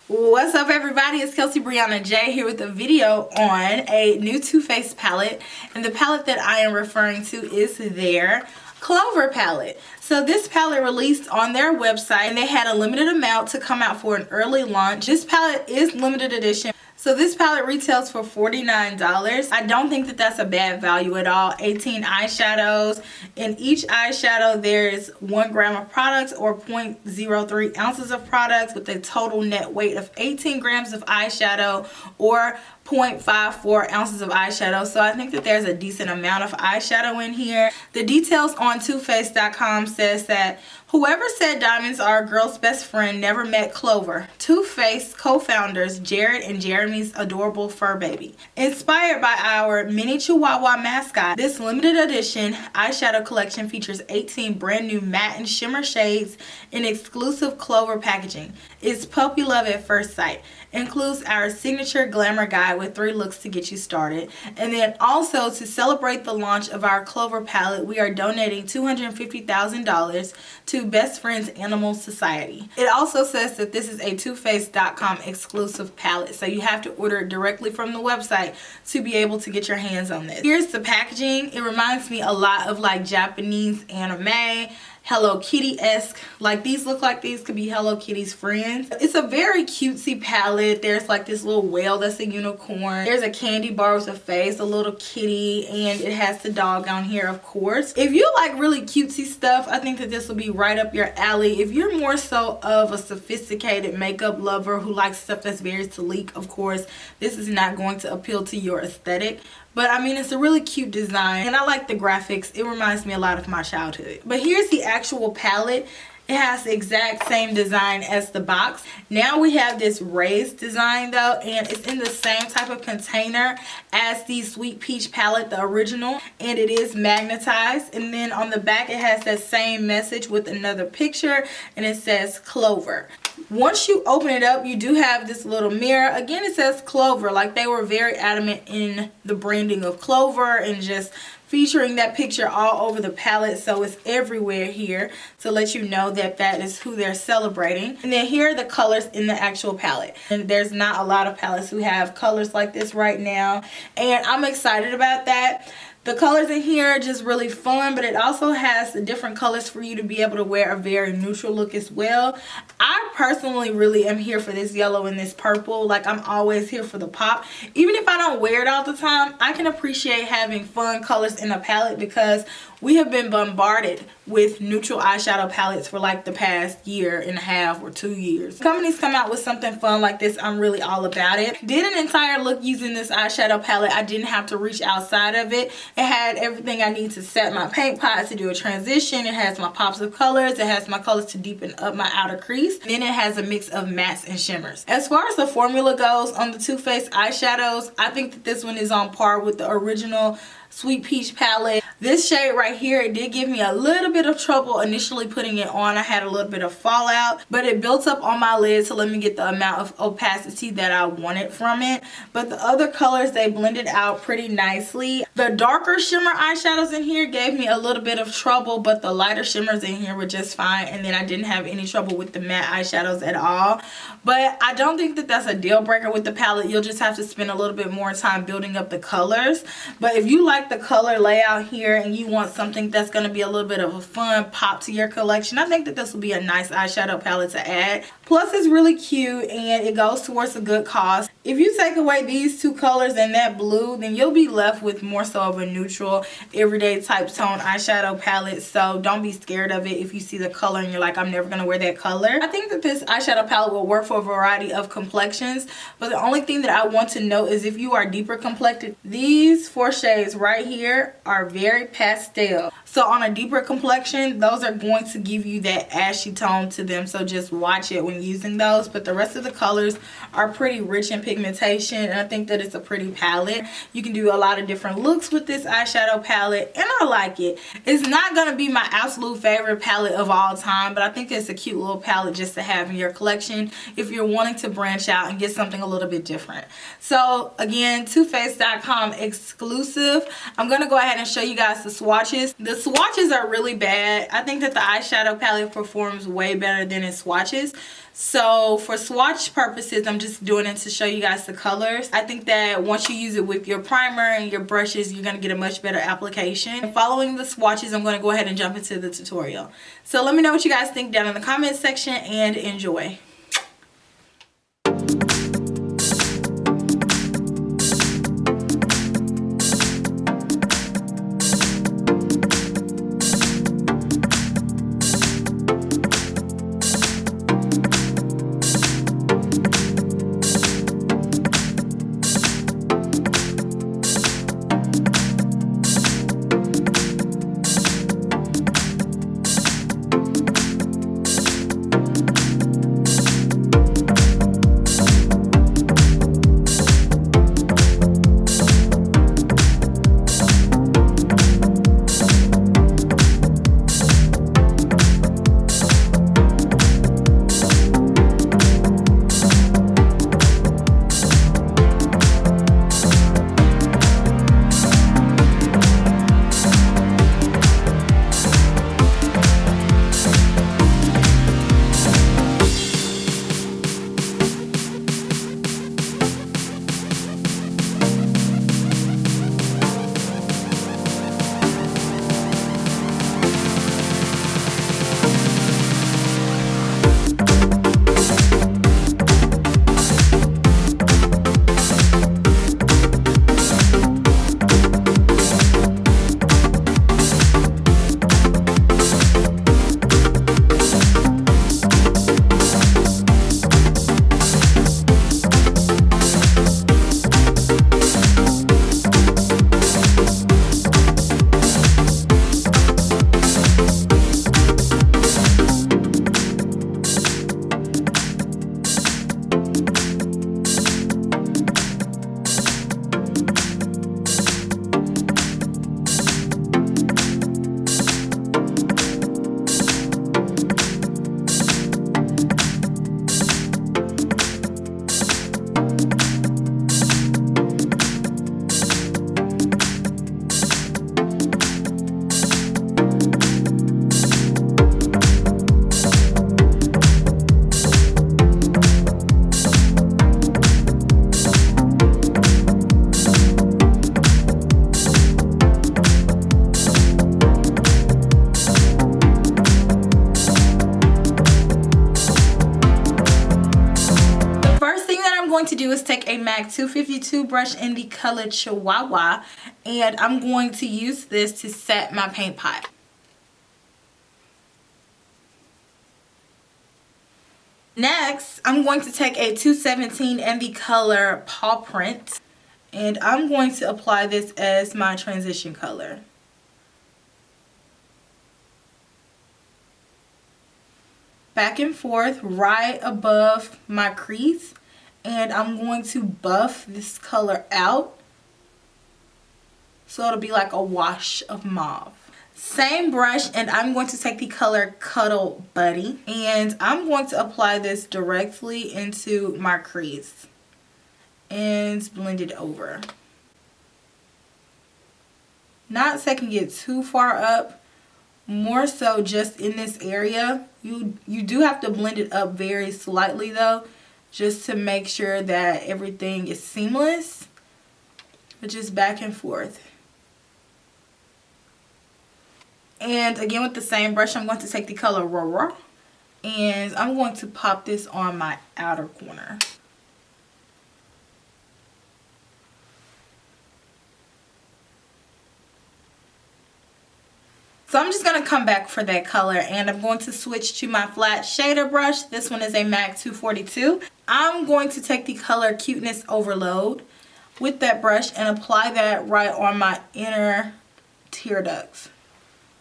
What's up everybody, it's KelseeBrianaJai here with a video on a new Too Faced palette, and the palette that I am referring to is their Clover palette. So this palette released on their website and they had a limited amount to come out for an early launch. This palette is limited edition. So this palette retails for $49. I don't think that that's a bad value at all. 18 eyeshadows. In each eyeshadow there's 1 gram of products or 0.03 ounces of products with a total net weight of 18 grams of eyeshadow or 0.54 ounces of eyeshadow. So I think that there's a decent amount of eyeshadow in here. The details on TooFaced.com says that whoever said diamonds are a girl's best friend never met Clover. Too Faced co-founders Jared and Jeremy's adorable fur baby. Inspired by our mini chihuahua mascot, this limited edition eyeshadow collection features 18 brand new matte and shimmer shades in exclusive Clover packaging. It's puppy love at first sight. Includes our signature glamour guide with 3 looks to get you started. And then also to celebrate the launch of our Clover palette, we are donating $250,000 to Best Friends Animal Society. It also says that this is a TooFaced.com exclusive palette, so you have to order it directly from the website to be able to get your hands on this. Here's the packaging. It reminds me a lot of like Japanese anime, Hello Kitty-esque. Like these look like these could be Hello Kitty's friends. It's a very cutesy palette. There's like this little whale that's a unicorn. There's a candy bar with a face, a little kitty, and it has the dog on here, of course. If you like really cutesy stuff, I think that this will be right up your alley. If you're more so of a sophisticated makeup lover who likes stuff that's very sleek, of course, this is not going to appeal to your aesthetic. But I mean, it's a really cute design and I like the graphics. It reminds me a lot of my childhood. But here's the actual palette. It has the exact same design as the box. Now we have this raised design though, and it's in the same type of container as the Sweet Peach palette, the original, and it is magnetized. And then on the back it has that same message with another picture and it says Clover. Once you open it up, you do have this little mirror. Again, it says Clover, like they were very adamant in the branding of Clover and just featuring that picture all over the palette, so it's everywhere here to let you know that that is who they're celebrating. And then here are the colors in the actual palette, and there's not a lot of palettes who have colors like this right now, and I'm excited about that. The colors in here are just really fun, but it also has different colors for you to be able to wear a very neutral look as well. I personally really am here for this yellow and this purple. Like, I'm always here for the pop. Even if I don't wear it all the time, I can appreciate having fun colors in a palette because we have been bombarded with neutral eyeshadow palettes for like the past year and a half or 2 years. Companies come out with something fun like this, I'm really all about it. Did an entire look using this eyeshadow palette. I didn't have to reach outside of it. It had everything I need to set my paint pot, to do a transition. It has my pops of colors. It has my colors to deepen up my outer crease. Then it has a mix of mattes and shimmers. As far as the formula goes on the Too Faced eyeshadows, I think that this one is on par with the original Sweet Peach palette. This shade right here, it did give me a little bit of trouble initially putting it on. I had a little bit of fallout, but it built up on my lid to let me get the amount of opacity that I wanted from it. But the other colors, they blended out pretty nicely. The darker shimmer eyeshadows in here gave me a little bit of trouble, but the lighter shimmers in here were just fine. And then I didn't have any trouble with the matte eyeshadows at all. But I don't think that that's a deal breaker with the palette. You'll just have to spend a little bit more time building up the colors. But if you like the color layout here and you want something that's going to be a little bit of a fun pop to your collection, I think that this will be a nice eyeshadow palette to add. Plus, it's really cute and it goes towards a good cause. If you take away these 2 colors and that blue, then you'll be left with more so of a neutral, everyday type tone eyeshadow palette. So don't be scared of it if you see the color and you're like, I'm never going to wear that color. I think that this eyeshadow palette will work for a variety of complexions, but the only thing that I want to note is if you are deeper complected, these 4 shades right here are very pastel. So on a deeper complexion, those are going to give you that ashy tone to them, so just watch it when using those. But the rest of the colors are pretty rich in pigmentation, and I think that it's a pretty palette. You can do a lot of different looks with this eyeshadow palette, and I like it. It's not going to be my absolute favorite palette of all time, but I think it's a cute little palette just to have in your collection if you're wanting to branch out and get something a little bit different. So again, TooFaced.com exclusive. I'm going to go ahead and show you guys the swatches. The swatches are really bad. I think that the eyeshadow palette performs way better than its swatches. So for swatch purposes, I'm just doing it to show you guys the colors. I think that once you use it with your primer and your brushes, you're going to get a much better application. And following the swatches, I'm going to go ahead and jump into the tutorial. So let me know what you guys think down in the comment section and enjoy. To do is take a MAC 252 brush in the color Chihuahua, and I'm going to use this to set my paint pot. Next, I'm going to take a 217 in the color Paw Print, and I'm going to apply this as my transition color. Back and forth right above my crease. And I'm going to buff this color out so it'll be like a wash of mauve. Same brush, and I'm going to take the color Cuddle Buddy, and I'm going to apply this directly into my crease and blend it over. Not so I can get too far up, more so just in this area. You do have to blend it up very slightly though, just to make sure that everything is seamless, but just back and forth. And again with the same brush, I'm going to take the color Rora, and I'm going to pop this on my outer corner. So I'm just going to come back for that color, and I'm going to switch to my flat shader brush. This one is a MAC 242. I'm going to take the color Cuteness Overload with that brush and apply that right on my inner tear ducts.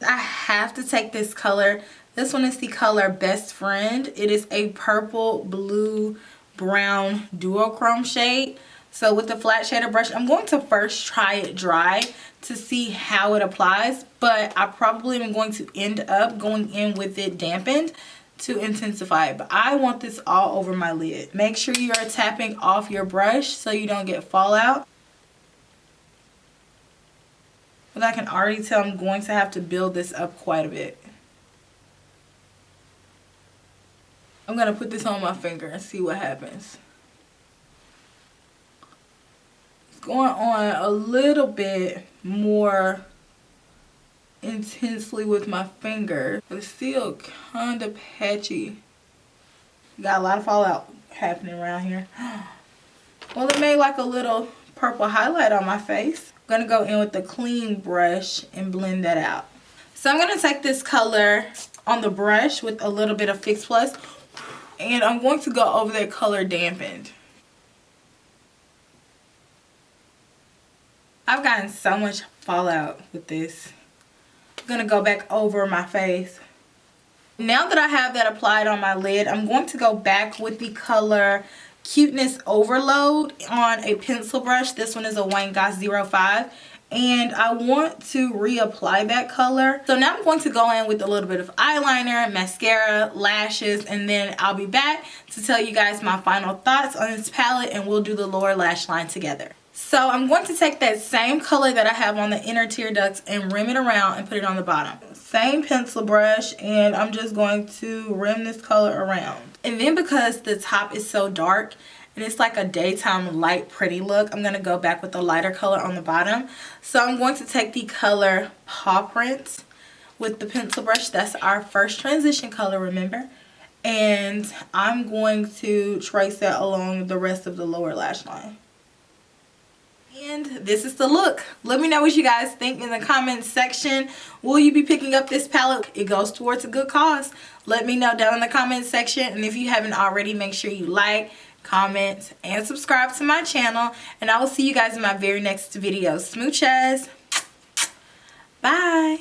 I have to take this color. This one is the color Best Friend. It is a purple, blue, brown duochrome shade. So with the flat shader brush, I'm going to first try it dry to see how it applies, but I probably am going to end up going in with it dampened to intensify it. But I want this all over my lid. Make sure you are tapping off your brush so you don't get fallout. But I can already tell I'm going to have to build this up quite a bit. I'm gonna put this on my finger and see what happens. It's going on a little bit more intensely with my finger, but it's still kind of patchy. Got a lot of fallout happening around here. Well, it made like a little purple highlight on my face. I'm gonna go in with the clean brush and blend that out. So I'm gonna take this color on the brush with a little bit of Fix Plus, and I'm going to go over that color dampened. I've gotten so much fallout with this. I'm gonna go back over my face. Now that I have that applied on my lid, I'm going to go back with the color Cuteness Overload on a pencil brush. This one is a Wayne Goss 05. And I want to reapply that color. So now I'm going to go in with a little bit of eyeliner, mascara, lashes, and then I'll be back to tell you guys my final thoughts on this palette, and we'll do the lower lash line together. So I'm going to take that same color that I have on the inner tear ducts and rim it around and put it on the bottom. Same pencil brush, and I'm just going to rim this color around. And then because the top is so dark and it's like a daytime light pretty look, I'm going to go back with the lighter color on the bottom. So I'm going to take the color Paw Print with the pencil brush. That's our first transition color, remember? And I'm going to trace that along the rest of the lower lash line. And this is the look. Let me know what you guys think in the comments section. Will you be picking up this palette? It goes towards a good cause. Let me know down in the comments section. And if you haven't already, make sure you like, comment, and subscribe to my channel. And I will see you guys in my very next video. Smooches. Bye.